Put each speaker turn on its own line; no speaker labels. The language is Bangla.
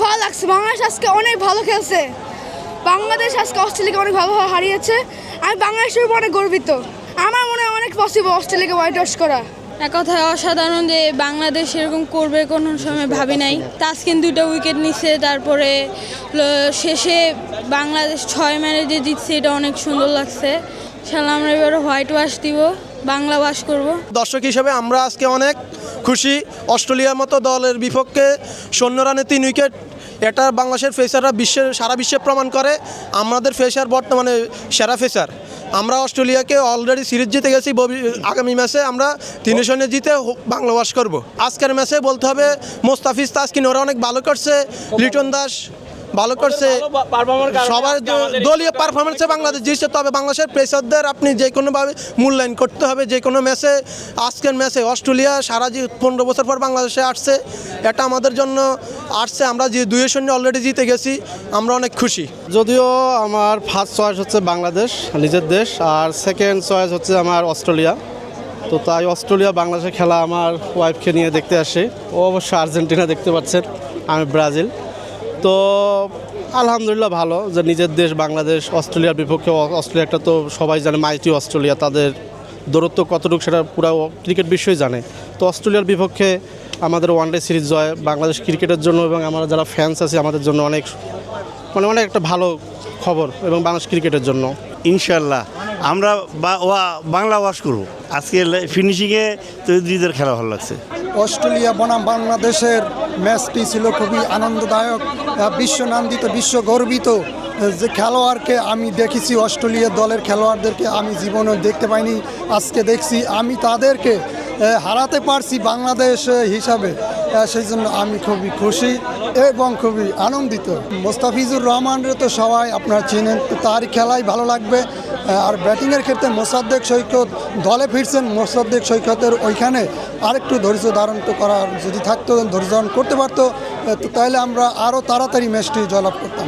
ভালো লাগছে, বাংলাদেশ আজকে অনেক ভালো খেলছে। বাংলাদেশ আজকে অস্ট্রেলিয়াকে অনেক ভালোভাবে হারিয়েছে। আমি বাংলাদেশের উপর অনেক গর্বিত। আমার মনে হয় অনেক পসিবল অস্ট্রেলিয়াকে হোয়াইট ওয়াশ করা।
এক কথায় অসাধারণ যে বাংলাদেশ এরকম করবে কোনো সময় ভাবি নাই। তাসকিন 2টা উইকেট নিচ্ছে, তারপরে শেষে বাংলাদেশ 6 ম্যাচে জিতছে, এটা অনেক সুন্দর লাগছে। ইনশাআল্লাহ আমরা এবারে হোয়াইট ওয়াশ দিব, বাংলা ওয়াশ করব।
দর্শক হিসেবে আমরা আজকে অনেক খুশি। অস্ট্রেলিয়ার মতো দলের বিপক্ষে 0 রানে 3 উইকেট, এটা বাংলাদেশের ফেসাররা সারা বিশ্বে প্রমাণ করে আমাদের ফেসার বর্তমানে সেরা ফেসার। আমরা অস্ট্রেলিয়াকে অলরেডি সিরিজ জিতে গেছি। আগামী ম্যাচে আমরা 3-0 জিতে বাংলা ওয়াশ করব। আজকের ম্যাচে বলতে হবে মোস্তাফিজ, তাসকিন ওরা অনেক ভালো করছে, লিটন দাস ভালো করছে, সবার দলীয় পারফরমেন্সে বাংলাদেশ জিতছে। তবে বাংলাদেশের প্রেসারদের আপনি যে কোনোভাবে মূল্যায়ন করতে হবে যে কোনো ম্যাচে। আজকের ম্যাচে অস্ট্রেলিয়া 15 বছর পর বাংলাদেশে আসছে, এটা আমাদের জন্য আসছে। আমরা যে 2-0 অলরেডি জিতে গেছি, আমরা অনেক খুশি।
যদিও আমার ফার্স্ট চয়েস হচ্ছে বাংলাদেশ, নিজের দেশ, আর সেকেন্ড চয়েস হচ্ছে আমার অস্ট্রেলিয়া। তো তাই অস্ট্রেলিয়া বাংলাদেশে খেলা আমার ওয়াইফকে নিয়ে দেখতে আসে। ও অবশ্য আর্জেন্টিনা দেখতে পাচ্ছেন, আমি ব্রাজিল। তো আলহামদুলিল্লাহ ভালো যে নিজের দেশ বাংলাদেশ অস্ট্রেলিয়ার বিপক্ষে। অস্ট্রেলিয়াটা তো সবাই জানে, মাইটি অস্ট্রেলিয়া, তাদের দূরত্ব কতটুকু সেটা পুরো ক্রিকেট বিশ্বই জানে। তো অস্ট্রেলিয়ার বিপক্ষে আমাদের ওয়ানডে সিরিজ জয় বাংলাদেশ ক্রিকেটের জন্য এবং আমরা যারা ফ্যান্স আছি আমাদের জন্য অনেক অনেক একটা ভালো খবর এবং বাংলাদেশ ক্রিকেটের জন্য।
ইনশাল্লাহ আমরা বাংলা ওয়াশ করব। আজকে ফিনিশিংয়ে তৈরিদের খেলা ভালো লাগছে।
অস্ট্রেলিয়া বনাম বাংলাদেশের ম্যাচটি ছিল খুবই আনন্দদায়ক, বিশ্বনন্দিত, বিশ্ব গর্বিত। যে খেলোয়াড়কে আমি দেখেছি, অস্ট্রেলিয়া দলের খেলোয়াড়দেরকে আমি জীবনে দেখতে পাইনি, আজকে দেখছি। আমি তাদেরকে হারাতে পারছি বাংলাদেশ হিসাবে, সেই জন্য আমি খুবই খুশি এবং খুবই আনন্দিত। মোস্তাফিজুর রহমানের তো সবাই আপনারা চিনেন, তার খেলাই ভালো লাগবে। আর ব্যাটিংয়ের ক্ষেত্রে মোসাদ্দেক সৈকত দলে ফিরছেন। মোসাদ্দেক সৈকতের ওইখানে আরেকটু ধৈর্য ধারণ করার যদি থাকতো, ধৈর্য ধারণ করতে পারতো, তাহলে আমরা আরও তাড়াতাড়ি ম্যাচটি জয়লাভ করতাম।